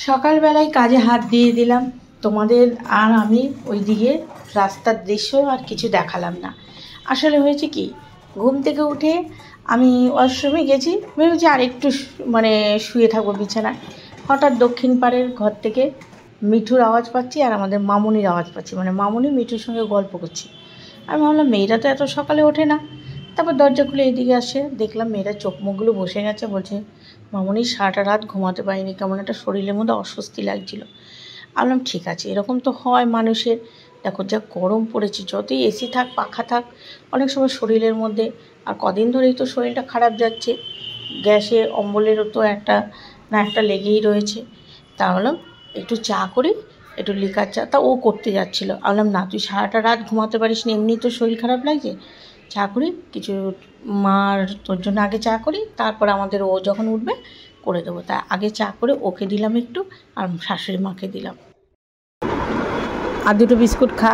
সকালবেলায় কাজে হাত দিয়ে দিলাম তোমাদের, আর আমি ওইদিকে রাস্তার দৃশ্য আর কিছু দেখালাম না। আসলে হয়েছে কি, ঘুম থেকে উঠে আমি ওয়াশরুমে গেছি, ভেবেছি আর একটু শুয়ে থাকবো বিছানায়। হঠাৎ দক্ষিণ পাড়ের ঘর থেকে মিঠুর আওয়াজ পাচ্ছি আর আমাদের মামুনির আওয়াজ পাচ্ছি, মামুনি মিঠুর সঙ্গে গল্প করছি। আমি ভাবলাম মেয়েরা তো এত সকালে ওঠে না। তারপর দরজা খুলে এদিকে আসে, দেখলাম মেয়েরা চোখ মুখগুলো বসে গেছে। বলছে মামুনি সারাটা রাত ঘুমাতে পারিনি, কেমন একটা শরীরের মধ্যে অস্বস্তি লাগছিল। বললাম ঠিক আছে, এরকম তো হয় মানুষের। দেখো যা গরম পড়েছে, যতই এসি থাক পাখা থাক অনেক সময় শরীরের মধ্যে, আর কদিন ধরেই তো শরীরটা খারাপ যাচ্ছে, গ্যাসে অম্বলেরও তো একটা লেগেই রয়েছে। তা বললাম একটু চা করি, একটু লিকার চা। তা ও করতে যাচ্ছিলো, বললাম না তুই সারাটা রাত ঘুমাতে পারিস নি, এমনি তো শরীর খারাপ লাগছে, চা করি কিছু, মার তোর জন্য আগে চা করি, তারপর আমাদের ও যখন উঠবে করে দেবো। তা আগে চা করে ওকে দিলাম একটু, আর শাশুড়ি মাকে দিলাম। আর দুটো বিস্কুট খা।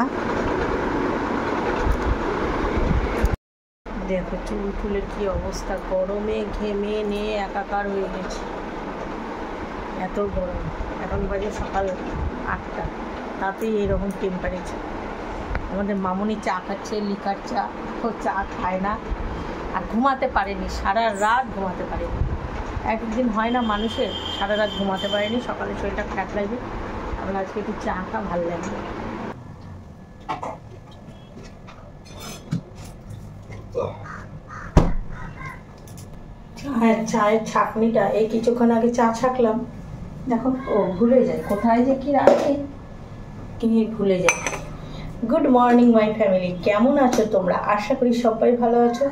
দেখো চুল টুলের কী অবস্থা, গরমে ঘেমে নিয়ে একাকার হয়ে গেছে, এত গরম। এখন বাজে সকাল 8টা, তাতেই এরকম টেম্পারেচার। আমাদের মামুনি চা খাচ্ছে, লিকার চা। ও চা খায় না আর ঘুমাতে পারেনি, সারা রাত ঘুমাতে পারেনি। একদিন হয় না মানুষের সারা রাত ঘুমাতে পারেনি, সকালে শরীরটা খারাপ লাগবে, আমরা আজকে একটু চা খা, ভালো লাগবে। চায়ের ছাঁকনিটা এই কিছুক্ষণ আগে চা ছাঁকলাম, দেখো ও ভুলে যায় কোথায় যে কি রাখে, কি ভুলে যায়। গুড মর্নিং মাই ফ্যামিলি, কেমন আছো তোমরা? আশা করি সবাই ভালো আছো,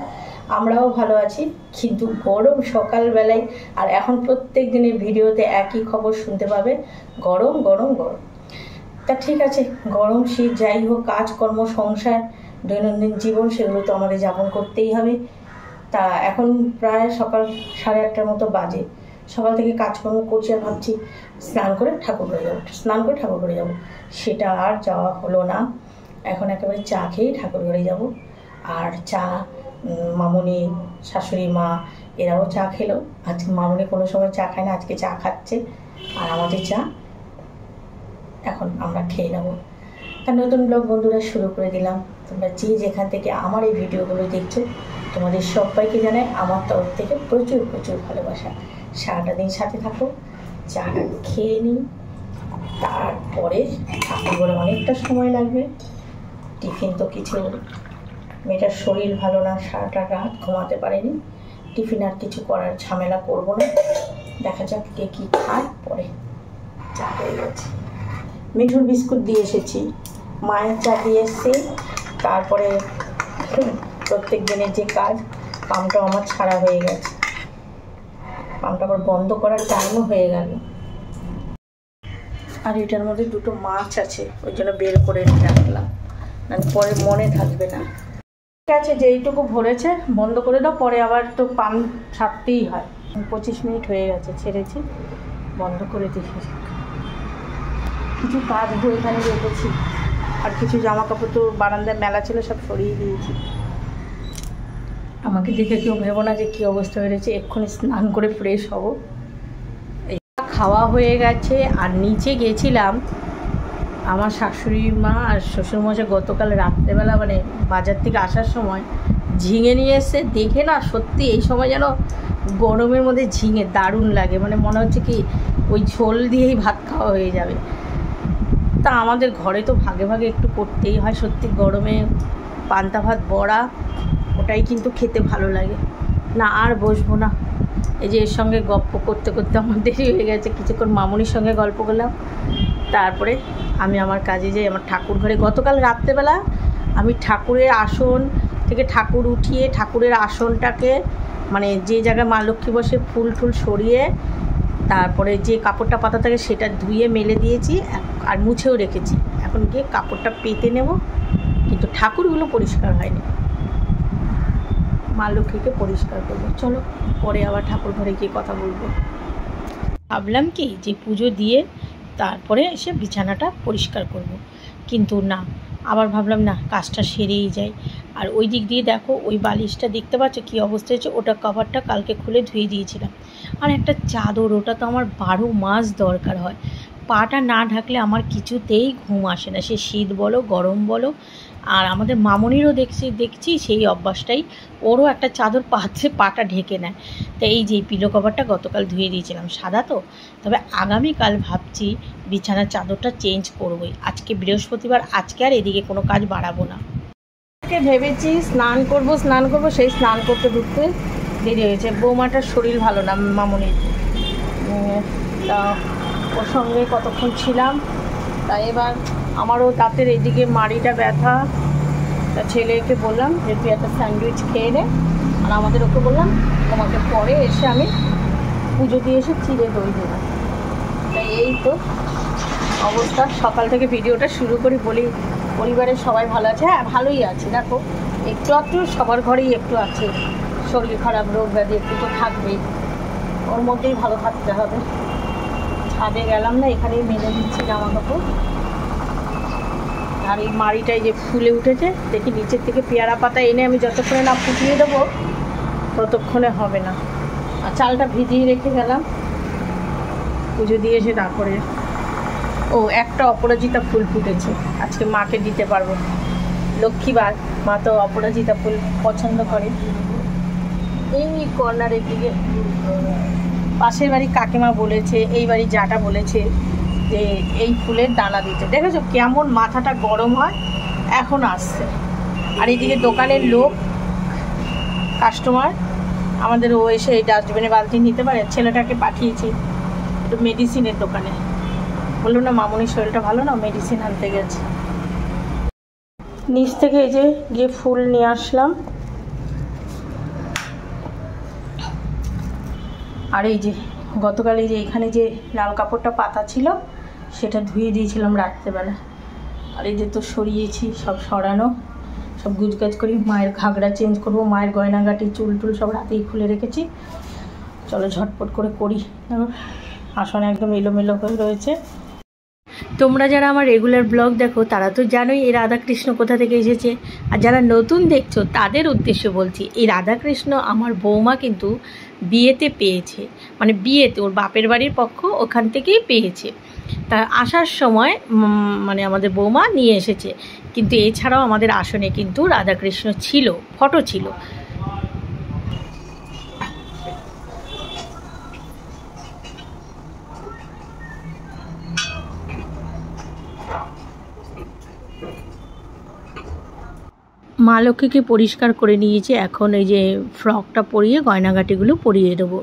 আমরাও ভালো আছি। কিন্তু গরম সকালবেলায়, আর এখন প্রত্যেক দিনের ভিডিওতে একই খবর শুনতে পাবে, গরম গরম গরম। তা ঠিক আছে, গরম শীত যাই হোক, কাজকর্ম সংসার দৈনন্দিন জীবন সেগুলো তো আমাদের যাপন করতেই হবে। তা এখন প্রায় সকাল 8:30টার মতো বাজে, সকাল থেকে কাজকর্ম করছি আর ভাবছি স্নান করে ঠাকুর ঘরে যাবো, সেটা আর যাওয়া হলো না। এখন একেবারে চা খেয়েই ঠাকুর ঘরে যাব। আর চা মামুনি, শাশুড়ি মা এরাও চা খেলো। আজকে মামুনি কোনো সময় চা খায় না, আজকে চা খাচ্ছে, আর আমাদের চা এখন আমরা খেয়ে নেবো। তার নতুন ব্লগ বন্ধুরা শুরু করে দিলাম। তোমরা যে যেখান থেকে আমার এই ভিডিওগুলো দেখছো, তোমাদের সবাইকে জানাই আমার তরফ থেকে প্রচুর প্রচুর ভালোবাসা। সারাটা দিন সাথে থাকো, চাটা খেয়ে নিই, তারপরে ঠাকুর ঘরে অনেকটা সময় লাগবে। টিফিন তো কিছু, মেয়েটার শরীর ভালো না, সারাটা রাত ঘুমাতে পারেনি, টিফিন আর কিছু করার ঝামেলা করবো না, দেখা যাক কে কী খায়। পরে চা হয়ে গেছে, মিঠুর বিস্কুট দিয়ে এসেছি, মায়ের চা দিয়ে এসেছি। তারপরে প্রত্যেক দিনের যে কাজ, পাম্পটা আমার ছাড়া হয়ে গেছে, পাম্পটা আবার বন্ধ করার টাইমও হয়ে গেল। আর এটার মধ্যে দুটো মাছ আছে, ওই জন্য বের করে রাখলাম, না পরে মনে থাকবে না। ঠিক আছে, যেইটুকু ভরেছে বন্ধ করে দাও, পরে আবার তো পাম্প ছাড়তেই হয়। 25 মিনিট হয়ে গেছে, ছেড়েছি, বন্ধ করে দিয়েছি। কিছু কাজ বই এখানে রেখেছি, আর কিছু জামা কাপড় তো বারান্দায় মেলা ছিল, সব সরিয়ে দিয়েছি। আমাকে দেখে কেউ ভেবো না যে কী অবস্থা হয়েছে, এক্ষুনি স্নান করে ফ্রেশ হব। খাওয়া হয়ে গেছে, আর নিচে গেছিলাম, আমার শাশুড়ি মা আর শ্বশুরমশাই গতকাল রাত্রেবেলা বাজার থেকে আসার সময় ঝিঙে নিয়ে এসে, দেখে না সত্যি এই সময় যেন গরমের মধ্যে ঝিঙে দারুণ লাগে, মনে হচ্ছে কি ওই ঝোল দিয়েই ভাত খাওয়া হয়ে যাবে। তা আমাদের ঘরে তো ভাগে ভাগে একটু করতেই হয়, সত্যি গরমে পান্তা ভাত বড়া ওটাই কিন্তু খেতে ভালো লাগে না। আর বসবো না, এই যে এর সঙ্গে গল্প করতে করতে আমার দেরি হয়ে গেছে, কিছুক্ষণ মামুনির সঙ্গে গল্প করলাম, তারপরে আমি আমার কাজে যাই। আমার ঠাকুর ঘরে গতকাল রাত্রেবেলা আমি ঠাকুরের আসন থেকে ঠাকুর উঠিয়ে ঠাকুরের আসনটাকে যে জায়গায় মা লক্ষ্মী বসে ফুল টুল সরিয়ে, তারপরে যে কাপড়টা পাতা থাকে সেটা ধুয়ে মেলে দিয়েছি, আর মুছেও রেখেছি। এখন গিয়ে কাপড়টা পেতে নেব, কিন্তু ঠাকুরগুলো পরিষ্কার হয়নি, মা লক্ষ্মীকে পরিষ্কার করবো। চলো পরে আবার ঠাকুর ঘরে গিয়ে কথা বলবো। ভাবলাম কি যে পুজো দিয়ে তারপরে এসে বিছানাটা পরিষ্কার করব, কিন্তু না, আবার ভাবলাম না কাজটা সেরেই যায়। আর ওই দিক দিয়ে দেখো ওই বালিশটা দেখতে পাচ্ছ কী অবস্থা হয়েছে, ওটা কভারটা কালকে খুলে ধুয়ে দিয়েছিলাম, আর একটা চাদর, ওটা তো আমার 12 মাস দরকার হয়। পাটা না ঢাকলে আমার কিছুতেই ঘুম আসে না, সে শীত বলো গরম বলো। আর আমাদের মামনিরও দেখছি সেই অভ্যাসটাই, ওরও একটা চাদর পাচ্ছে, পাটা ঢেকে নেয়। তো এই যে পিলো কভারটা গতকাল ধুয়ে দিয়েছিলাম, সাদা তো, তবে আগামীকাল ভাবছি বিছানার চাদরটা চেঞ্জ করবোই। আজকে বৃহস্পতিবার, আজকে আর এদিকে কোনো কাজ বাড়াবো না। ভেবেছি স্নান করব, সেই স্নান করতে ঢুকতে দেরি হয়েছে। বৌমাটার শরীর ভালো না, মামনির, তা ওর সঙ্গে কতক্ষণ ছিলাম। তাই এবার আমারও দাঁতের এদিকে মাড়িটা ব্যথা। তা ছেলেকে বললাম যে তুই একটা স্যান্ডউইচ খেয়ে নে, আর আমাদের ওকে বললাম তোমাকে পরে এসে আমি পুজো দিয়ে এসে চিড়ে দই দেবো। তাই এই তো অবস্থা। সকাল থেকে ভিডিওটা শুরু করি, বলি পরিবারের সবাই ভালো আছে। হ্যাঁ, ভালোই আছে। দেখো একটু সবার ঘরেই একটু আছে, শরীর খারাপ, রোগ ব্যাধি একটু তো থাকবেই, ওর মধ্যেই ভালো থাকতে হবে। ছাদে গেলাম না, এখানেই মেলে দিচ্ছি জামা কাপড়। আর এই মাড়িটাই যে ফুলে উঠেছে, দেখি নিচের থেকে পেয়ারা পাতা এনে আমি যতক্ষণে না ফুটিয়ে দেবো ততক্ষণে হবে না। আর চালটা ভিজিয়ে রেখে গেলাম, পুজো দিয়ে এসে তারপরে একটা অপরাজিতা ফুল ফুটেছে, আজকে মাকে দিতে পারবো। লক্ষ্মীবার, মা তো অপরাজিতা ফুল পছন্দ করে। এই কর্নারের দিকে পাশের বাড়ি কাকিমা বলেছে, এই বাড়ি জাটা বলেছে যে এই ফুলের দানা দিতে। দেখেছো কেমন মাথাটা গরম হয়, এখন আসছে। আর এইদিকে দোকানের লোক, কাস্টমার আমাদের, ও এসে এই ডাস্টবিনে বালতি নিতে পারে। ছেলেটাকে পাঠিয়েছি একটু মেডিসিনের দোকানে, বললো না মামনির শরীরটা ভালো না, মেডিসিন আনতে গেছে। নিচ থেকে এই যে গিয়ে ফুল নিয়ে আসলাম। আর এই যে গতকাল এই যে এখানে যে লাল কাপড়টা পাতা ছিল সেটা ধুয়ে দিয়েছিলাম রাত্রেবেলা। আর এই যে তো সরিয়েছি, সব সরানো, সব গুজগাজ করি। মায়ের ঘাগড়া চেঞ্জ করবো, মায়ের গয়নাগাটি চুল টুল সব রাতেই খুলে রেখেছি। চলো ঝটপট করে করি। আসন একদম এলোমেলো হয়ে রয়েছে। তোমরা যারা আমার রেগুলার ব্লগ দেখো তারা তো জানোই এই রাধাকৃষ্ণ কোথা থেকে এসেছে। আর যারা নতুন দেখছো তাদের উদ্দেশ্যে বলছি, এই রাধাকৃষ্ণ আমার বৌমা কিন্তু বিয়েতে পেয়েছে, মানে বিয়েতে ওর বাপের বাড়ির পক্ষ ওখান থেকেই পেয়েছে। তা আসার সময় মানে আমাদের বৌমা নিয়ে এসেছে। কিন্তু এছাড়াও আমাদের আসনে কিন্তু রাধাকৃষ্ণ ছিল, ফটো ছিল। মা লক্ষ্মীকে পরিষ্কার করে নিয়েছি, এখন এই যে ফ্রকটা পরিয়ে গয়নাগাটিগুলো পরিয়ে দেবো।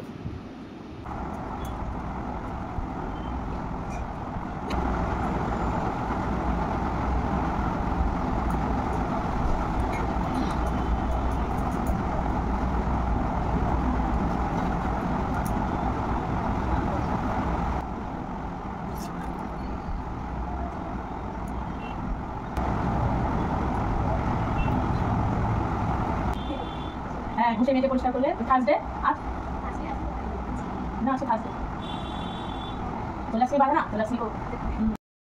হ্যাঁ, ঘুষে মেজে পরিষ্কার করলে থার্সডে আজ না আছে থার্সডে তুলাসী বাড়ে না, তুলাসী।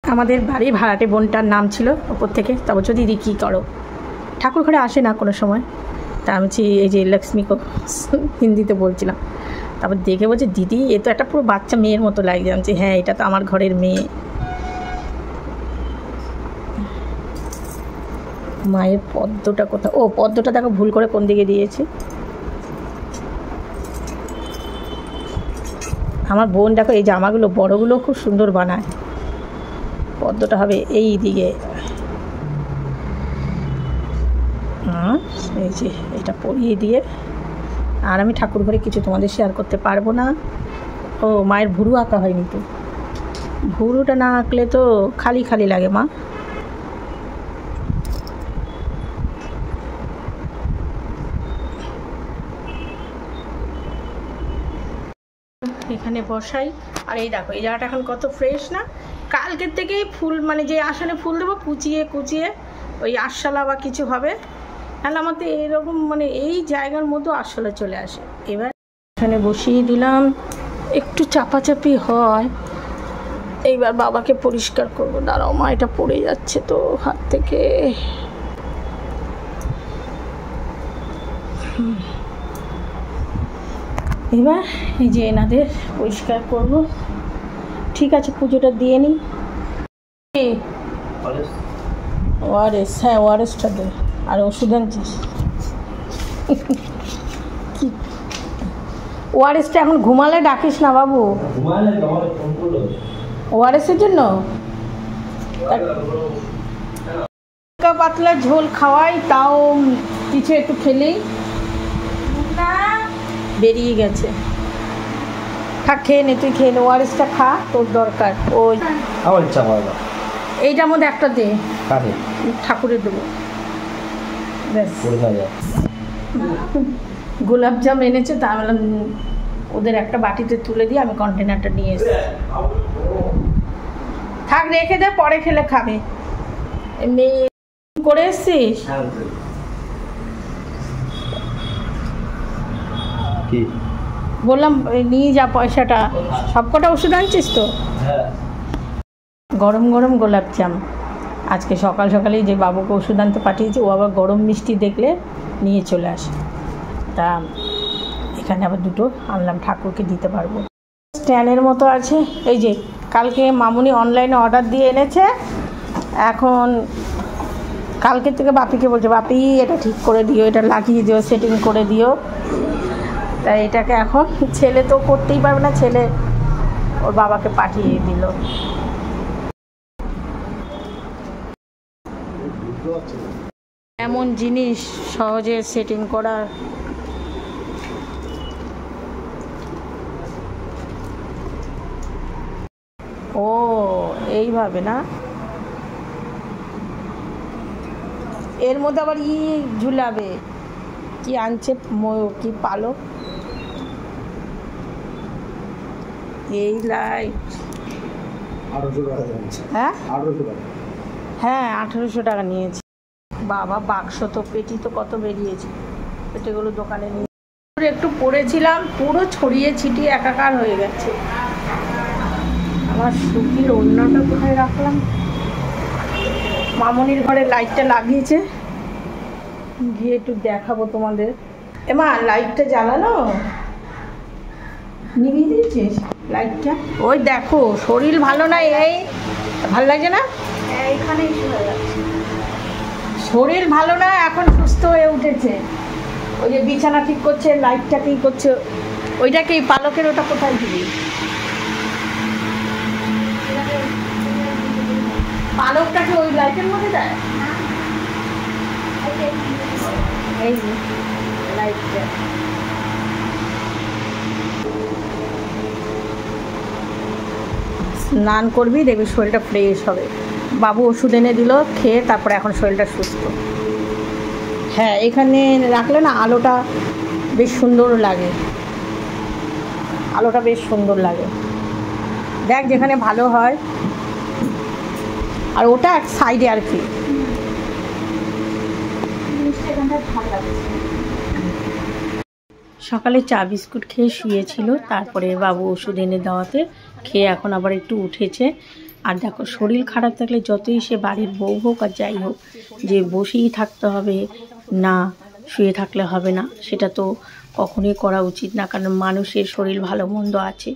আমাদের বাড়ির ভাড়াটে বোনটার নাম ছিল ওপর থেকে, তবে যদি দিদি কী করো, ঠাকুর ঘরে আসে না কোনো সময়। তা আমি এই যে লক্ষ্মীকে হিন্দিতে বলছিলাম, তারপর দেখে বলছে দিদি এ তো একটা পুরো বাচ্চা মেয়ের মতো লাগে। আমি হ্যাঁ, এটা তো আমার ঘরের মেয়ে। মায়ের পদ্মটা কোথাও, পদ্মটা দেখো ভুল করে কোন দিকে দিয়েছি। আমার বোন দেখো এই জামাগুলো বড়গুলো খুব সুন্দর বানায়, পদ্মটা হবে এই দিকে। এই যে এটা পরিয়ে দিয়ে, আর আমি ঠাকুর ঘরে কিছু তোমাদের শেয়ার করতে পারবো না। মায়ের ভুরু আঁকা হয়নি তো, ভুরুটা না আঁকলে তো খালি খালি লাগে মা। এখানে বসাই। আর এই দেখো এই জায়গাটা এখন কত ফ্রেশ না, কালকের থেকেই ফুল, মানে যে আসনে ফুল দেবো কুচিয়ে কুচিয়ে ওই আরশোলা বা কিছু হবে। তাহলে আমাদের এরকম মানে এই জায়গার মতো আরশোলা চলে আসে। এবার এখানে বসিয়ে দিলাম, একটু চাপাচাপি হয়। এইবার বাবাকে পরিষ্কার করবো, দাঁড়াও মা, এটা পড়ে যাচ্ছে তো হাত থেকে। এবার এই যে এনাদের পরিষ্কার করব। ঠিক আছে, পুজোটা দিয়ে নিই। ওআরএস, হ্যাঁ ওআরএসটা দে। আর ওষুধ আনছিস কি? ওআরএসটা এখন ঘুমালে ডাকিস না বাবু। ওআরএসের জন্য পাতলা ঝোল খাওয়াই, তাও কিছু একটু খেলেই বেরিয়ে গেছে। খা, খেয়ে নে, তুই খেয়ে নে, ওআরএসটা খা, তোর দরকার। ওই আমার ইচ্ছা হয় না, এইটার মধ্যে একটা দে, কাকে ঠাকুরের দেবো। ব্যাস, পড়ে গোলাপজাম এনেছে, তা আমি বললাম ওদের একটা বাটিতে তুলে দিয়ে আমি কন্টেনারটা নিয়ে এসেছি। থাক, রেখে দে, পরে খেলে খাবে। এমনি করে এসছিস? কি বললাম নিয়ে যা পয়সাটা। সব কটা ওষুধ আনছিস তো? গরম গরম গোলাপজাম আজকে সকাল সকালেই যে বাবুকে ওষুধ আনতে পাঠিয়েছি, ও আবার গরম মিষ্টি দেখলে নিয়ে চলে আসে। তা এখানে আবার দুটো আনলাম, ঠাকুরকে দিতে পারবো। স্ট্যান্ডের মতো আছে। এই যে কালকে মামুনি অনলাইনে অর্ডার দিয়ে এনেছে, এখন কালকে থেকে বাপিকে বলছে, বাপি এটা ঠিক করে দিও, এটা লাগিয়ে দিও, সেটিং করে দিও। তাই এটাকে এখন ছেলে তো করতেই পারবে না, ছেলে ওর বাবাকে পাঠিয়ে দিল। এমন জিনিস সহজে সেটিং করা। ও এইভাবে না, এর মধ্যে আবার ঝুলাবে। কি আনছে কি পালক, এই লাইট। হ্যাঁ হ্যাঁ, 1800 টাকা নিয়েছে। বাবা, বাক্স তো, পেটি তো কত বেরিয়েছে। পেটিগুলো দোকানে নিয়ে একটু পরেছিলাম, পুরো ছড়িয়ে ছিটিয়ে একাকার হয়ে গেছে। আমার সুতির ওড়নাটা কোথায় রাখলাম? মামনির ঘরে লাইটটা লাগিয়েছে, গিয়ে একটু দেখাবো তোমাদের। এমা, লাইটটা জ্বালানো, নিভিয়ে দিয়েছিস লাইটটা? ওই দেখো, শরীর ভালো নাই, এই ভালো লাগছে না, এইখানেই শরীর ভালো না, এখন সুস্থ হয়ে উঠেছে। ওই যে বিছানা ঠিক করছে, লাইটটা কি করছে, ওইটাকেই পালকের, ওটা কোথায় দিবি? পালকটাকে ওই লাইটের মধ্যে দেয়, এই লাইটটা। স্নান করবি, দেখবি শরীরটা ফ্রেশ হবে। বাবু ওষুধ এনে দিল, খেয়ে তারপরে এখন শরীরটা সুস্থ। হ্যাঁ, এখানে রাখলে না আলোটা বেশ সুন্দর লাগে, আলোটা বেশ সুন্দর লাগে। দেখ যেখানে ভালো হয়। আর ওটা এক সাইডে আর কি, সকালে চা বিস্কুট খেয়ে শুয়েছিল, তারপরে বাবু ওষুধ এনে দেওয়াতে খেয়ে এখন আবার একটু উঠেছে। আর দেখো, শরীর খারাপ থাকলে যতই সে বাড়ির বউ হোক আর যাই হোক, যে বসেই থাকতে হবে না, শুয়ে থাকলে হবে না, সেটা তো কখনোই করা উচিত না, কারণ মানুষের শরীর ভালো মন্দ আছে।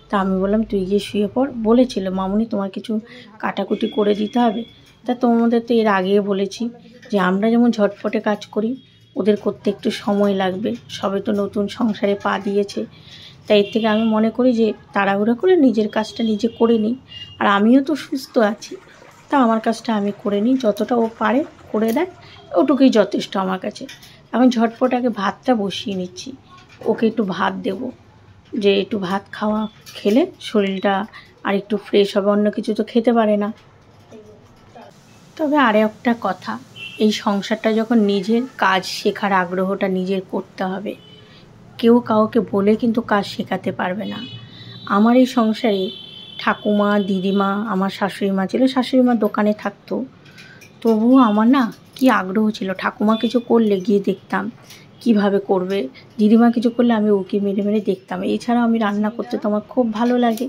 তা আমি বললাম তুই গিয়ে শুয়ে পড়। বলেছিল মামুনি তোমার কিছু কাটাকুটি করে দিতে হবে। তা তোমাদের তো এর আগে বলেছি যে আমরা যেমন ঝটপটে কাজ করি, ওদের করতে একটু সময় লাগবে, সবে তো নতুন সংসারে পা দিয়েছে। তাই এর থেকে আমি মনে করি যে তাড়াহুড়ো করে নিজের কাজটা নিজে করে নিই। আর আমিও তো সুস্থ আছি, তা আমার কাজটা আমি করে নিই, যতটা ও পারে করে দেয়, ওটুকুই যথেষ্ট আমার কাছে। এখন ঝটপট আগে ভাতটা বসিয়ে নিচ্ছি, ওকে একটু ভাত দেব, যে একটু ভাত খাওয়া খেলে শরীরটা আর একটু ফ্রেশ হবে, অন্য কিছু তো খেতে পারে না। তবে আরে একটা কথা, এই সংসারটা যখন নিজের, কাজ শেখার আগ্রহটা নিজের করতে হবে, কেউ কাউকে বলে কিন্তু কাজ শেখাতে পারবে না। আমার এই সংসারে ঠাকুমা, দিদিমা, আমার শাশুড়ি মা ছিল, শাশুড়ি মা দোকানে থাকতো, তবুও আমার না কি আগ্রহ ছিল, ঠাকুমা কিছু করলে গিয়ে দেখতাম কিভাবে করবে, দিদিমা কিছু করলে আমি ওকে মেরে মেরে দেখতাম। এছাড়াও আমি রান্না করতে তো আমার খুব ভালো লাগে।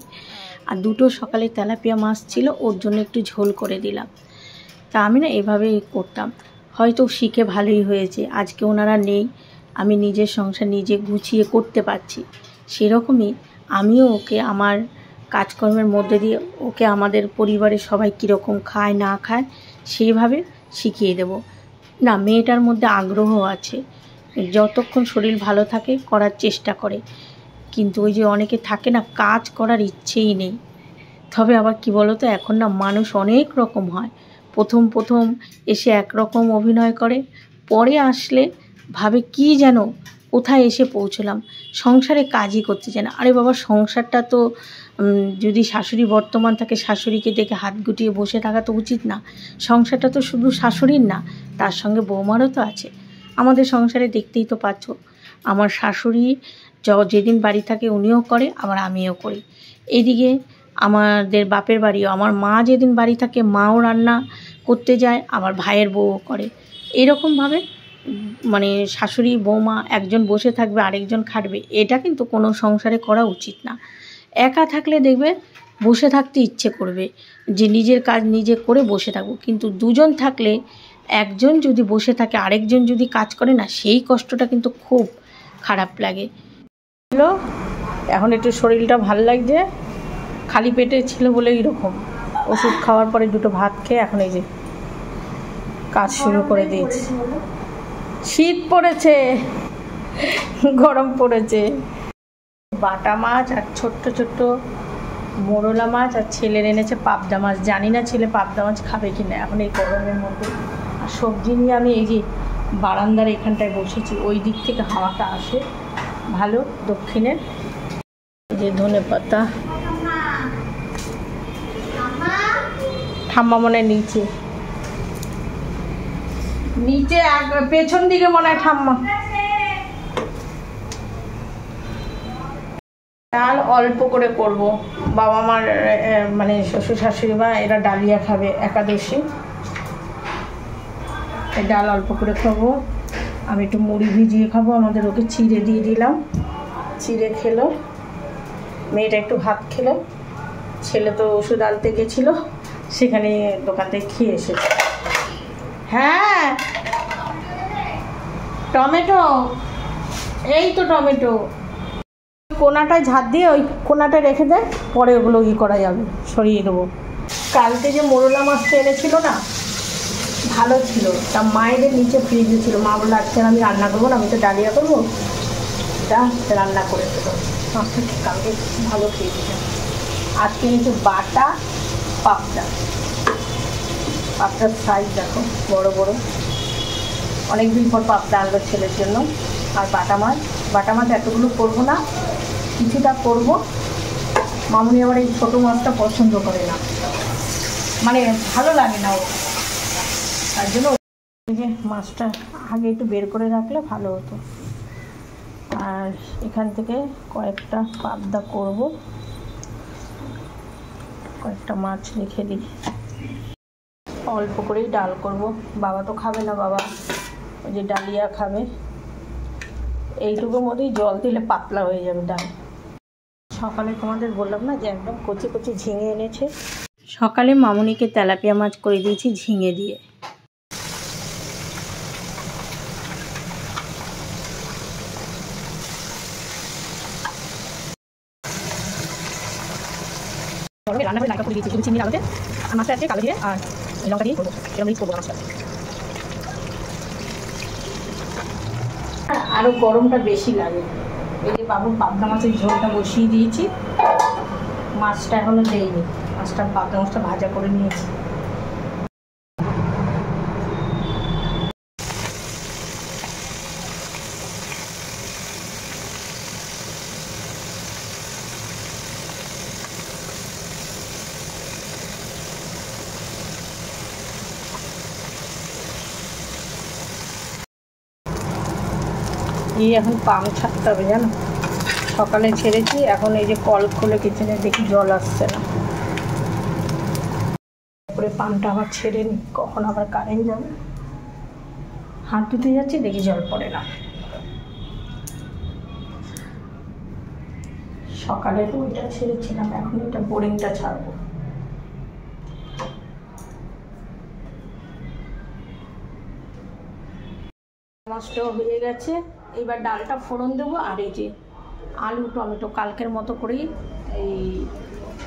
আর দুটো সকালে তেলাপিয়া মাছ ছিল, ওর জন্য একটু ঝোল করে দিলাম। তা আমি না এভাবেই করতাম, হয়তো শিখে ভালোই হয়েছে। আজকে ওনারা নেই, আমি নিজের সংসার নিজে গুছিয়ে করতে পারছি, সেরকমই আমিও ওকে আমার কাজকর্মের মধ্যে দিয়ে ওকে আমাদের পরিবারের সবাই কীরকম খায় না খায় সেইভাবে শিখিয়ে দেব। না, মেয়েটার মধ্যে আগ্রহ আছে, যতক্ষণ শরীর ভালো থাকে করার চেষ্টা করে, কিন্তু ওই যে অনেকে থাকে না, কাজ করার ইচ্ছেই নেই। তবে আবার কি বলো তো, এখন না মানুষ অনেক রকম হয়। প্রথম এসে একরকম অভিনয় করে, পরে আসলে ভাবে কি যেন কোথায় এসে পৌঁছলাম, সংসারে কাজই করতে চায় না। আরে বাবা, সংসারটা তো যদি শাশুড়ি বর্তমান থাকে, শাশুড়িকে দেখে হাত গুটিয়ে বসে থাকা তো উচিত না। সংসারটা তো শুধু শাশুড়ির না, তার সঙ্গে বৌমারও তো আছে। আমাদের সংসারে দেখতেই তো পাচ্ছ, আমার শাশুড়ি যেদিন বাড়ি থাকে উনিও করে, আবার আমিও করি। এইদিকে আমাদের বাপের বাড়িও আমার মা যেদিন বাড়ি থাকে মাও রান্না করতে যায়, আবার ভাইয়ের বউও করে। এরকমভাবে মানে শাশুড়ি বৌমা একজন বসে থাকবে আরেকজন খাটবে, এটা কিন্তু কোনো সংসারে করা উচিত না। একা থাকলে দেখবে বসে থাকতে ইচ্ছে করবে, যে নিজের কাজ নিজে করে বসে থাকবো, কিন্তু দুজন থাকলে একজন যদি বসে থাকে আরেকজন যদি কাজ করে না, সেই কষ্টটা কিন্তু খুব খারাপ লাগে। এখন একটু শরীরটা ভালো লাগছে, খালি পেটে ছিল বলে এইরকম। ওষুধ খাওয়ার পরে দুটো ভাত খেয়ে এখন এই যে কাজ শুরু করে দিয়েছি। শীত পড়েছে, গরম পড়েছে। বাটা মাছ আর ছোট্ট ছোট্ট মোরলা মাছ, আর ছেলের এনেছে পাবদা মাছ। জানি না ছেলে পাবদা মাছ খাবে কি না এখন এই গরমের মধ্যে। আর সবজি নিয়ে আমি এই যে বারান্দার এখানটায় বসেছি, ওই দিক থেকে হাওয়াটা আসে ভালো দক্ষিণের। এই যে ধনে পাতা, ঠাম্মা মনে নিচে পেছন দিকে মনে হয় ঠাম্মা। ডাল অল্প করে করব, বাবা মার মানে শ্বশুর শাশুড়ি মা এরা ডালিয়া খাবে একাদশী, ডাল অল্প করে খাবো। আমি একটু মুড়ি ভিজিয়ে খাবো, আমাদের ওকে চিড়ে দিয়ে দিলাম, চিড়ে খেলো, মেয়েটা একটু ভাত খেলো, ছেলে তো ওষুধ আনতে গেছিলো, সেখানে দোকান থেকে খেয়ে এসেছে। হ্যাঁ, টমেটো, এই তো টমেটো। কোনাটায় ঝাঁট দিয়ে ওই কোনাটা রেখে দেয়, পরে ওগুলো করা যাবে, সরিয়ে দেবো। কালকে যে মোরলা মাছটা এনেছিল না, ভালো ছিল, তা মায়েদের নিচে ফ্রিজে ছিল। মা বললো আজকে আমি রান্না করবো না, আমি তো ডালিয়া করবো, তা রান্না করে দেবো। মাছটা কালকে ভালো খেয়েছিল। আজকে এনেছে বাটা পাবদা, পাবদার সাইজ দেখো বড় বড়, অনেকদিন পর পাবদা আনলো ছেলের জন্য। আর বাটা মাছ এতগুলো করবো না, কিছুটা করব। মামুনি আবার এই ছোটো মাছটা পছন্দ করে না, মানে ভালো লাগে না ও, তার জন্য যে মাছটা আগে একটু বের করে রাখলে ভালো হতো। আর এখান থেকে কয়েকটা পাবদা করব, কয়েকটা মাছ রেখে দিই। অল্প করেই ডাল করব, বাবা তো খাবে না, বাবা ওই যে ডালিয়া খাবে। এইটুকুর মধ্যেই জল দিলে পাতলা হয়ে যাবে ডাল। সকালে তোমাদের বললাম না যে একদম কচি কচি ঝিঙে এনেছে, সকালে মামুনিকে তেলাপিয়া মাছ করে দিয়েছি ঝিঙে দিয়ে। রান্না করে নারকেল করে দিয়েছি, শুধু চিনি আলোতে, আর মাছটা আছে কালো দিয়ে আর লঙ্কা দিয়ে করবো, এরকম রিচ করবো মাছটা। আরও গরমটা বেশি লাগে। এই যে বাবুর পাবদা মাছের ঝোলটা বসিয়ে দিয়েছি, মাছটা এখনো দেইনি, মাছটা পাবদা মাছটা ভাজা করে নিয়েছি। এই এখন পাম্প ছাড়তে হবে জানো, সকালে ছেড়েছি, এখন এই যে কল খুলে কিচেনে দেখি জল আসছে না, তারপরে পাম্পটা আবার ছেড়ে নি, কখন আবার কারেন্ট যাবে। হাত ধুতে যাচ্ছি দেখি জল পড়ে না। সকালে তো ওইটা ছেড়েছিলাম, এখন এটা বোরিংটা ছাড়বো। মাছটাও হয়ে গেছে, এবার ডালটা ফোড়ন দেবো। আর এই যে আলু টমেটো কালকের মতো করেই এই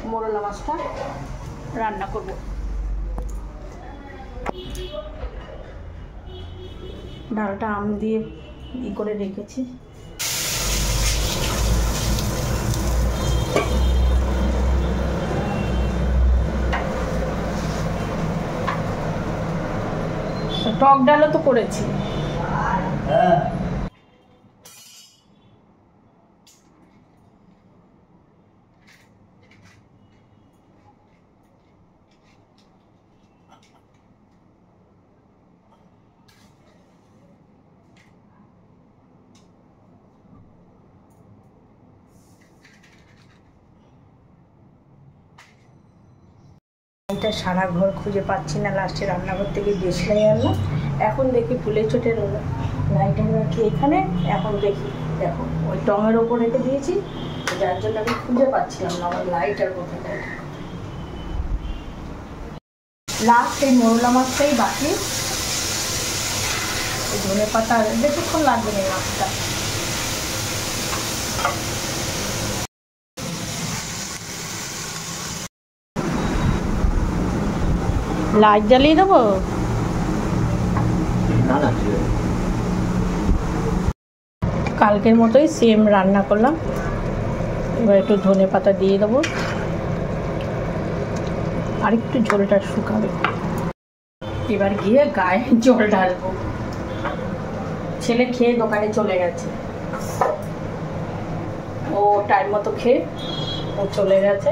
মোরলা মাছটা রান্না করব। ডালটা আম দিয়ে করে রেখেছি। টক ডালও তো করেছি। এটা সারা ঘর খুঁজে পাচ্ছি না, লাস্টে রান্নাঘর থেকে দেশলাই আনলাম। এখন দেখি ফুলের ছোটের লাইটার রাখি এখানে। এখন দেখি, দেখো ওই টঙের ওপর রেখে দিয়েছি, যার জন্য আমি খুঁজে পাচ্ছিলাম না আমার লাইটার কোথায়। লাস্ট এই মোরলা মাছটাই বাকি। এই ধনে পাতা বেশিক্ষণ লাগবে না মাছটা। লাইট জ্বালিয়ে দেবো। কালকের মতোই সেম রান্না করলাম। এবার একটু ধনে পাতা দিয়ে দেবো, আর একটু ঝোলটা শুকাবে। এবার গিয়ে গায়ে জল ঢালবো। ছেলে খেয়ে দোকানে চলে গেছে, ও টাইম মতো খেয়ে ও চলে গেছে।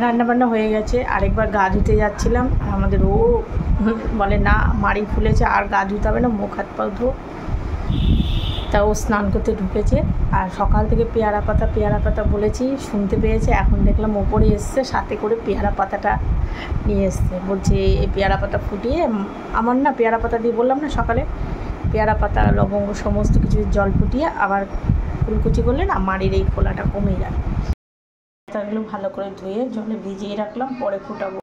রান্না বান্না হয়ে গেছে। আরেকবার গা ধুতে যাচ্ছিলাম, আমাদের ও বলে না মাড়ি ফুলেছে আর গা ধুতে হবে না, মুখ হাত পা ধো। তা ও স্নান করতে ঢুকেছে। আর সকাল থেকে পেয়ারা পাতা বলেছি, শুনতে পেয়েছে। এখন দেখলাম ওপরে এসছে, সাথে করে পেয়ারা পাতাটা নিয়ে এসছে। বলছে এই পেয়ারা পাতা ফুটিয়ে, আমার না পেয়ারা পাতা দিয়ে বললাম না সকালে, পেয়ারা পাতা লবঙ্গ সমস্ত কিছু জল ফুটিয়ে আবার কুলকুচি করলে না মাড়ির এই ফোলাটা কমে যায়। পাতাগুলো ভালো করে ধুয়ে জলে ভিজিয়ে রাখলাম, পরে ফুটাবো।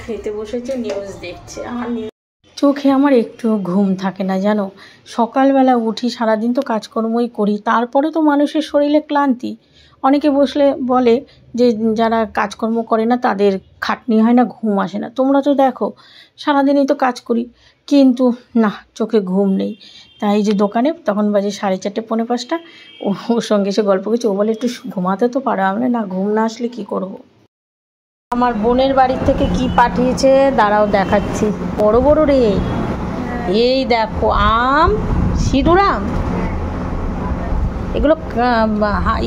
খেতে বসেছে, নিউজ দেখছে। আর চোখে আমার একটু ঘুম থাকে না জানো। সকালবেলা উঠি, সারাদিন তো কাজকর্মই করি, তারপরে তো মানুষের শরীরে ক্লান্তি। অনেকে বলে যে যারা কাজকর্ম করে না তাদের খাটনি হয় না, ঘুম আসে না। তোমরা তো দেখো সারাদিনই তো কাজ করি, কিন্তু না, চোখে ঘুম নেই। তাই যে দোকানে তখন বাজে 4:30 পৌনে 5টা, ওর সঙ্গে এসে গল্প করছি। ও বলে একটু ঘুমাতে তো পারো। আমরা না, ঘুম না আসলে কি করব। আমার বোনের বাড়ির থেকে কি পাঠিয়েছে দাঁড়াও দেখাচ্ছি। বড় বড় রে, এই দেখো আম, সিঁদুর আম। এগুলো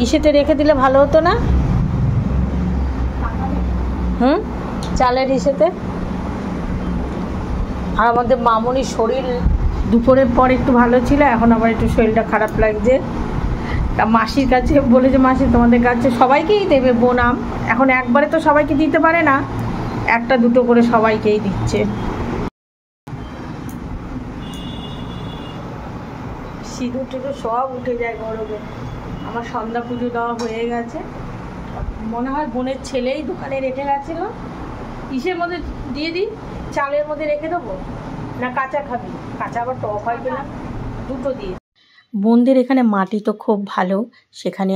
ইসেতে রেখে দিলে ভালো হতো না? চালের ইসেতে। আর আমাদের মামনির শরীর দুপুরের পর একটু ভালো ছিল, এখন আবার একটু শরীরটা খারাপ লাগছে। তা মাসির কাছে বলেছে, মাসি তোমাদের কাছে সবাইকেই দেবে বোন আম। এখন একবারে তো সবাইকে দিতে পারে না, একটা দুটো করে সবাইকেই দিচ্ছে। সিঁদুর টিঁদুর সব উঠে যায় গরমে। আমার সন্ধ্যা পুজো দেওয়া হয়ে গেছে। মনে হয় বোনের ছেলেই দোকানে রেখে গেছিলো। ইসের মধ্যে দিয়ে দিই, চালের মধ্যে রেখে দেবো না কাঁচা খাবি? কাঁচা আবার টক হয় কিনা, দুটো দিয়ে। বোনদের এখানে মাটি তো খুব ভালো, সেখানে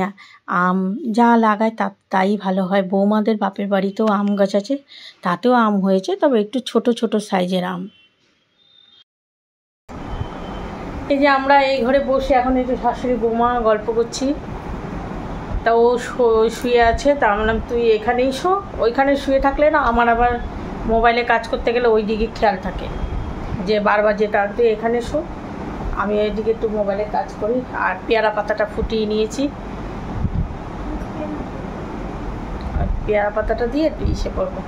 আম যা লাগায় তাই ভালো হয়। বৌমাদের বাপের বাড়িতেও আম গাছ আছে, তাতেও আম হয়েছে, তবে একটু ছোট ছোট সাইজের আম। এই যে আমরা এই ঘরে বসে এখন একটু শাশুড়ি বৌমা গল্প করছি। তা ও শুয়ে আছে, তা বললাম তুই এখানেই শো। ওইখানে শুয়ে থাকলে না আমার আবার মোবাইলে কাজ করতে গেলে ওই দিকে খেয়াল থাকে যে বারবার যেটা, তুই এখানে শো, আমি এইদিকে একটু মোবাইলে কাজ করি। আর পেয়ারা পাতাটা ফুটিয়ে নিয়েছি, আর পেয়ারা পাতাটা দিয়ে একটু ইসে করবো।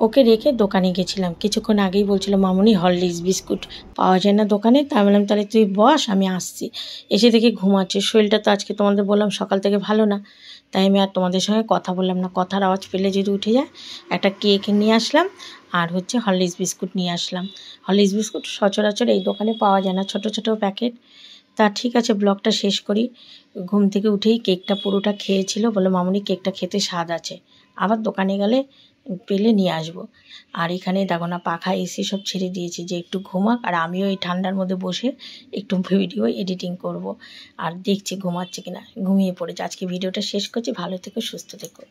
ওকে রেখে দোকানে গেছিলাম, কিছুক্ষণ আগেই বলছিল মামনি হরলিক্স বিস্কুট পাওয়া যায় না দোকানে। তাই বললাম তাহলে তুই বস, আমি আসছি। এসে দেখি ঘুমাচ্ছে। শরীরটা তো আজকে তোমাদের বললাম সকাল থেকে ভালো না, তাই আমি আর তোমাদের সঙ্গে কথা বললাম না। কথার আওয়াজ পেলে যদি উঠে যায়, একটা কেক নিয়ে আসলাম আর হচ্ছে হরলিক্স বিস্কুট নিয়ে আসলাম। হরলিক্স বিস্কুট সচরাচর এই দোকানে পাওয়া যায় না, ছোট ছোট প্যাকেট। তা ঠিক আছে, ব্লগটা শেষ করি। ঘুম থেকে উঠেই কেকটা পুরোটা খেয়েছিল, বলে মামনি কেকটা খেতে স্বাদ আছে। আবার দোকানে গেলে পেলে নিয়ে আসবো। আর এখানে দেখো না পাখা এসি সব ছেড়ে দিয়েছি যে একটু ঘুমাক, আর আমিও এই ঠান্ডার মধ্যে বসে একটু ভিডিও এডিটিং করব। আর দেখছি ঘুমাচ্ছে কিনা, ঘুমিয়ে পড়েছে। আজকে ভিডিওটা শেষ করছি, ভালো থেকো সুস্থ থেকো।